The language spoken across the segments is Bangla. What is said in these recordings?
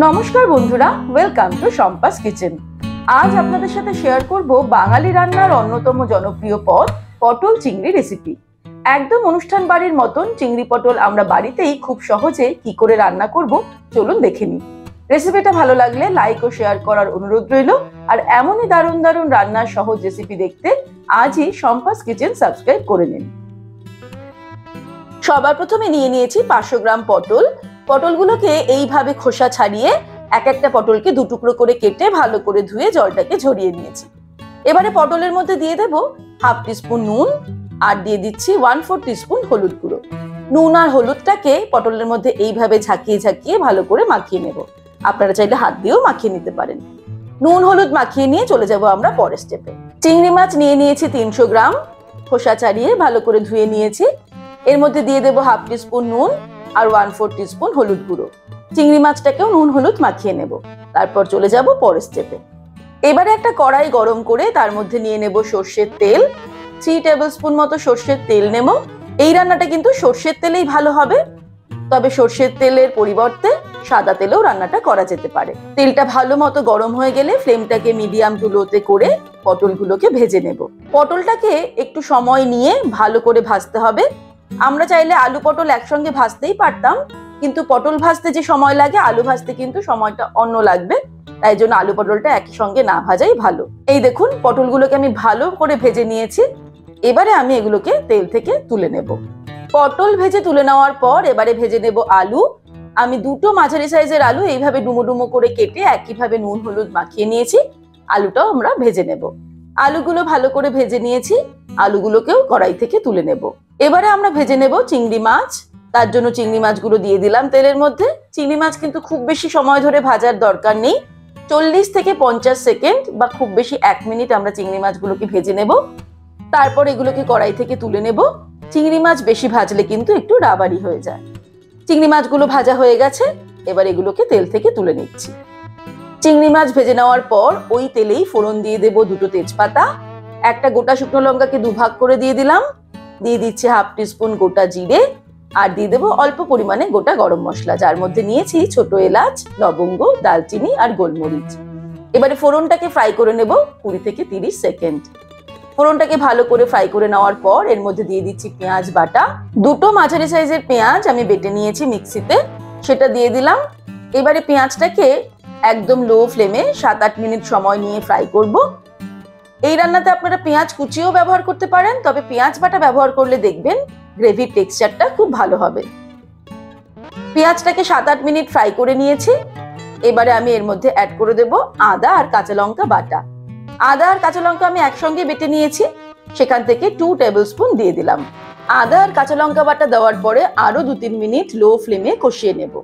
নমস্কার বন্ধুরা, ওয়েলকাম টু শম্পাস কিচেন। আজ আপনাদের সাথে শেয়ার করব বাঙালি রান্নার অন্যতম জনপ্রিয় পদ পটল চিংড়ি রেসিপি। একদম অনুষ্ঠান বাড়ির মতন চিংড়ি পটল আমরা বাড়িতেই খুব সহজে কি করে রান্না করব চলুন দেখে নিই। রেসিপিটা ভালো লাগলে লাইক ও শেয়ার করার অনুরোধ রইল। আর এমনই দারুণ দারুণ রান্নার সহজ রেসিপি দেখতে আজই শম্পাস কিচেন সাবস্ক্রাইব করে নিন। সবার প্রথমে নিয়ে নিয়েছি 500 গ্রাম পটল। পটলগুলোকে এইভাবে খোসা ছাড়িয়ে এক একটা পটলকে দু টুকরো করে কেটে ভালো করে ধুয়ে জলটাকে ঝরিয়ে নিয়েছি। এবারে পটলের মধ্যে দিয়ে দেব হাফ টিস্পুন নুন আর দিয়ে দিচ্ছি 1/4 টিস্পুন হলুদ গুঁড়ো। নুন আর হলুদটাকে পটলের মধ্যে এইভাবে ঝাঁকিয়ে ঝাঁকিয়ে ভালো করে মাখিয়ে নেব। আপনারা চাইলে হাত দিয়েও মাখিয়ে নিতে পারেন। নুন হলুদ মাখিয়ে নিয়ে চলে যাব আমরা পরের স্টেপে। চিংড়ি মাছ নিয়ে নিয়েছি 300 গ্রাম, খোসা ছাড়িয়ে ভালো করে ধুয়ে নিয়েছি। এর মধ্যে দিয়ে দেব হাফ টিস্পুন নুন আর 1/4 টিস্পুন হলুদ গুঁড়ো। চিংড়ি মাছটাকেও নুন হলুদ মাখিয়ে নেব। তারপর চলে যাব পরের স্টেপে। এবারে একটা কড়াই গরম করে তার মধ্যে নিয়ে নেব সর্ষের তেল। 3 টেবিল স্পুন মতো সর্ষের তেল নেব। এই রান্নাটা কিন্তু সর্ষের তেলেই ভালো হবে, তবে সর্ষের তেলের পরিবর্তে সাদা তেলেও রান্নাটা করা যেতে পারে। তেলটা ভালো মতো গরম হয়ে গেলে ফ্লেমটাকে মিডিয়াম টু লোতে করে পটলগুলোকে ভেজে নেব। পটলটাকে একটু সময় নিয়ে ভালো করে ভাজতে হবে। আমরা চাইলে আলু পটল একসঙ্গে ভাজতেই পারতাম, কিন্তু পটল ভাজতে যে সময় লাগে আলু ভাজতে কিন্তু সময়টা অন্য লাগবে। তাই জন্য আলু পটলটা একই সঙ্গে না ভাজাই ভালো। এই দেখুন, পটলগুলোকে আমি ভালো করে ভেজে নিয়েছি। এবারে আমি এগুলোকে তেল থেকে তুলে নেব। পটল ভেজে তুলে নেওয়ার পর এবারে ভেজে নেব আলু। আমি দুটো মাঝারি সাইজের আলু এইভাবে ডুমো ডুমো করে কেটে একইভাবে নুন হলুদ মাখিয়ে নিয়েছি। আলুটাও আমরা ভেজে নেব। আলুগুলো ভালো করে ভেজে নিয়েছি। আলুগুলোকেও কড়াই থেকে তুলে নেব। এবারে আমরা ভেজে নেব চিংড়ি মাছ। তার জন্য চিংড়ি মাছগুলো দিয়ে দিলাম তেলের মধ্যে। চিংড়ি মাছ কিন্তু খুব বেশি সময় ধরে ভাজার দরকার নেই। 40 থেকে 50 সেকেন্ড বা খুব বেশি 1 মিনিট আমরা চিংড়ি মাছগুলোকে ভেজে নেব। তারপর এগুলোকে কড়াই থেকে তুলে নেব। চিংড়ি মাছ বেশি ভাজলে কিন্তু একটু রাবারি হয়ে যায়। চিংড়ি মাছগুলো ভাজা হয়ে গেছে। এবার এগুলোকে তেল থেকে তুলে নিচ্ছি। চিংড়ি মাছ ভেজে নেওয়ার পর ওই তেলেই ফোড়ন দিয়ে দেব দুটো তেজপাতা। একটা গোটা শুকনো লঙ্কাকে দুভাগ করে দিয়ে দিলাম। দিয়ে দিচ্ছি হাফ টিস্পুন গোটা জিরে আর দিয়ে দেবো অল্প পরিমাণে গোটা গরম মশলা, যার মধ্যে নিয়েছি ছোট এলাচ, লবঙ্গ, দালচিনি আর গোলমরিচ। এবারে ফোড়নটাকে ফ্রাই করে নেব 20 থেকে 30 সেকেন্ড। ফোড়নটাকে ভালো করে ফ্রাই করে নেওয়ার পর এর মধ্যে দিয়ে দিচ্ছি পেঁয়াজ বাটা। দুটো মাঝারি সাইজের পেঁয়াজ আমি বেটে নিয়েছি মিক্সিতে, সেটা দিয়ে দিলাম। এবারে পেঁয়াজটাকে একদম লো ফ্লেমে 7-8 মিনিট সময় নিয়ে ফ্রাই করব। এই রান্নাতে আপনারা পেঁয়াজ কুচিও ব্যবহার করতে পারেন, তবে পেঁয়াজ বাটা ব্যবহার করলে দেখবেন গ্রেভির টেক্সচারটা খুব ভালো হবে। পেঁয়াজটাকে 7-8 মিনিট ফ্রাই করে নিয়েছি। এবারে আমি এর মধ্যে অ্যাড করে দেব আদা আর কাঁচা লঙ্কা বাটা। আদা আর কাঁচা লঙ্কা আমি একসঙ্গে বেটে নিয়েছি, সেখান থেকে 2 টেবিল স্পুন দিয়ে দিলাম। আদা আর কাঁচা লঙ্কা বাটা দেওয়ার পরে আরো 2-3 মিনিট লো ফ্লেমে কষিয়ে নেব।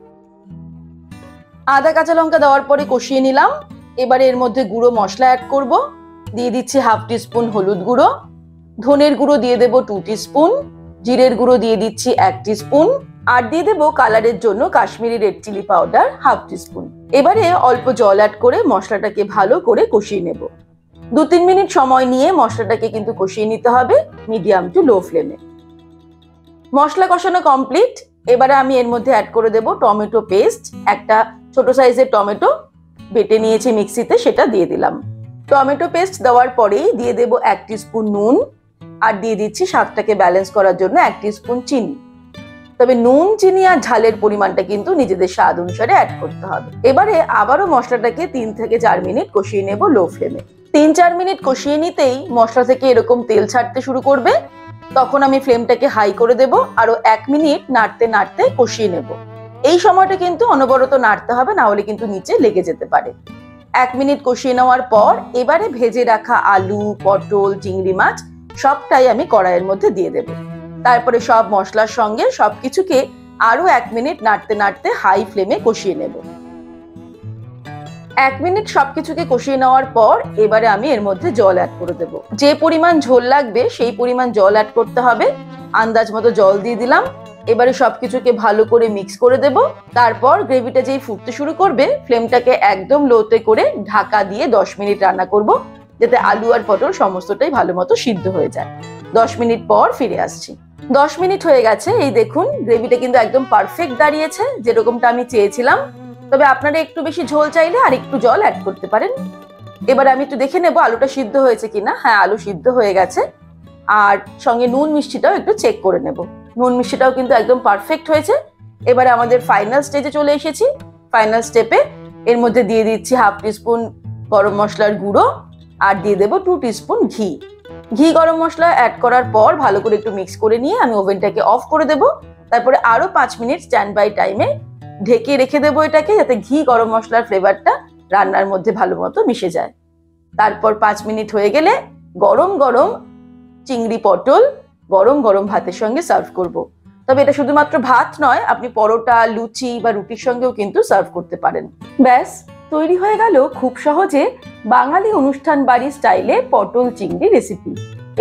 আদা কাঁচা লঙ্কা দেওয়ার পরে কষিয়ে নিলাম। এবারে এর মধ্যে গুঁড়ো মশলা অ্যাড করব। দিয়ে দিচ্ছি হাফ টিস্পুন হলুদ গুঁড়ো, ধনের গুঁড়ো দিয়ে দেব 2 টিস্পুন, জিরের গুঁড়ো দিয়ে দিচ্ছি 1 টিস্পুন আর দিয়ে দেব কালারের জন্য Kashmiri red chilli powder half teaspoon. এবারে অল্প জল অ্যাড করে মশলাটাকে ভালো করে কষিয়ে নেব। 2-3 মিনিট সময় নিয়ে মশলাটাকে কিন্তু কষিয়ে নিতে হবে মিডিয়াম টু লো ফ্লেমে। মশলা কষানো কমপ্লিট। এবারে আমি এর মধ্যে অ্যাড করে দেব টমেটো পেস্ট। একটা ছোট সাইজের টমেটো বেটে নিয়েছি মিক্সিতে, সেটা দিয়ে দিলাম। টমেটো পেস্ট দেওয়ার পরেই দিয়ে দেব 1 টিস্পুন নুন আর দিয়ে দিচ্ছি স্বাদটাকে ব্যালেন্স করার জন্য 1 টিস্পুন চিনি। তবে নুন, চিনি আর ঝালের পরিমাণটা কিন্তু নিজেদের স্বাদ অনুসারে অ্যাড করতে হবে। এবারে আবারও মশলাটাকে 3 থেকে 4 মিনিট কষিয়ে নেব লো ফ্লেমে। 3-4 মিনিট কষিয়ে নিতেই মশলা থেকে এরকম তেল ছাড়তে শুরু করবে। তখন আমি ফ্লেমটাকে হাই করে দেব। আরো 1 মিনিট নাড়তে নাড়তে কষিয়ে নেব। এই সময়টা কিন্তু অনবরত নাড়তে হবে, না হলে কিন্তু নিচে লেগে যেতে পারে। 1 মিনিট কষিয়ে নেওয়ার পর এবারে ভেজে রাখা আলু, পটল, চিংড়ি মাছ সবটাই আমি কড়াইয়ের মধ্যে দিয়ে দেব। তারপরে সব মশলার সঙ্গে সবকিছুকে আরো 1 মিনিট নাড়তে নাড়তে হাই ফ্লেমে কষিয়ে নেব। 1 মিনিট সবকিছুকে কষিয়ে নেওয়ার পর এবারে আমি এর মধ্যে জল অ্যাড করে দেব। যে পরিমাণ ঝোল লাগবে সেই পরিমাণ জল অ্যাড করতে হবে। আন্দাজ মতো জল দিয়ে দিলাম। এবারে সবকিছুকে ভালো করে মিক্স করে দেব। তারপর গ্রেভিটা যেই ফুটতে শুরু করবে ফ্লেমটাকে একদম লোতে করে ঢাকা দিয়ে 10 মিনিট রান্না করব, যাতে আলু আর পটল সমস্তটাই ভালো মতো সিদ্ধ হয়ে যায়। 10 মিনিট পর ফিরে আসছি। 10 মিনিট হয়ে গেছে। এই দেখুন, গ্রেভিটা কিন্তু একদম পারফেক্ট দাঁড়িয়েছে, যেরকমটা আমি চেয়েছিলাম। তবে আপনারা একটু বেশি ঝোল চাইলে আর একটু জল অ্যাড করতে পারেন। এবার আমি একটু দেখে নেবো আলুটা সিদ্ধ হয়েছে কিনা। হ্যাঁ, আলু সিদ্ধ হয়ে গেছে। আর সঙ্গে নুন মিষ্টিটাও একটু চেক করে নেব। নুন মিষ্টিটাও কিন্তু একদম পারফেক্ট হয়েছে। এবারে আমাদের ফাইনাল স্টেজে চলে এসেছি। ফাইনাল স্টেপে এর মধ্যে দিয়ে দিচ্ছি 1/2 টিস্পুন গরম মশলার গুঁড়ো আর দিয়ে দেবো 2 টিস্পুন ঘি। ঘি গরম মশলা অ্যাড করার পর ভালো করে একটু মিক্স করে নিয়ে আমি ওভেনটাকে অফ করে দেবো। তারপরে আরো 5 মিনিট স্ট্যান্ড বাই টাইমে ঢেকে রেখে দেবো এটাকে, যাতে ঘি গরম মশলার ফ্লেভারটা রান্নার মধ্যে ভালো মতো মিশে যায়। তারপর 5 মিনিট হয়ে গেলে গরম গরম চিংড়ি পটল গরম গরম ভাতের সঙ্গে সার্ভ করব। তবে এটা শুধুমাত্র ভাত নয়, আপনি পরোটা, লুচি বা রুটির সঙ্গেও কিন্তু সার্ভ করতে পারেন। ব্যাস তৈরি হয়ে গেল খুব সহজে বাঙালি অনুষ্ঠান বাড়ি স্টাইলে পটল চিংড়ি রেসিপি।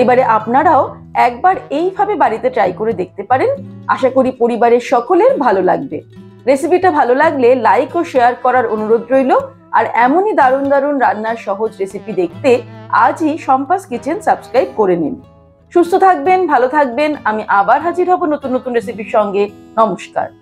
এবারে আপনারাও একবার এইভাবে বাড়িতে ট্রাই করে দেখতে পারেন। আশা করি পরিবারের সকলের ভালো লাগবে। রেসিপিটা ভালো লাগলে লাইক ও শেয়ার করার অনুরোধ রইল। আর এমনই দারুণ দারুণ রান্নার সহজ রেসিপি দেখতে আজই সম্পাস কিচেন সাবস্ক্রাইব করে নিন। সুস্থ থাকবেন, ভালো থাকবেন। আমি আবার হাজির হব নতুন নতুন রেসিপির সঙ্গে। নমস্কার।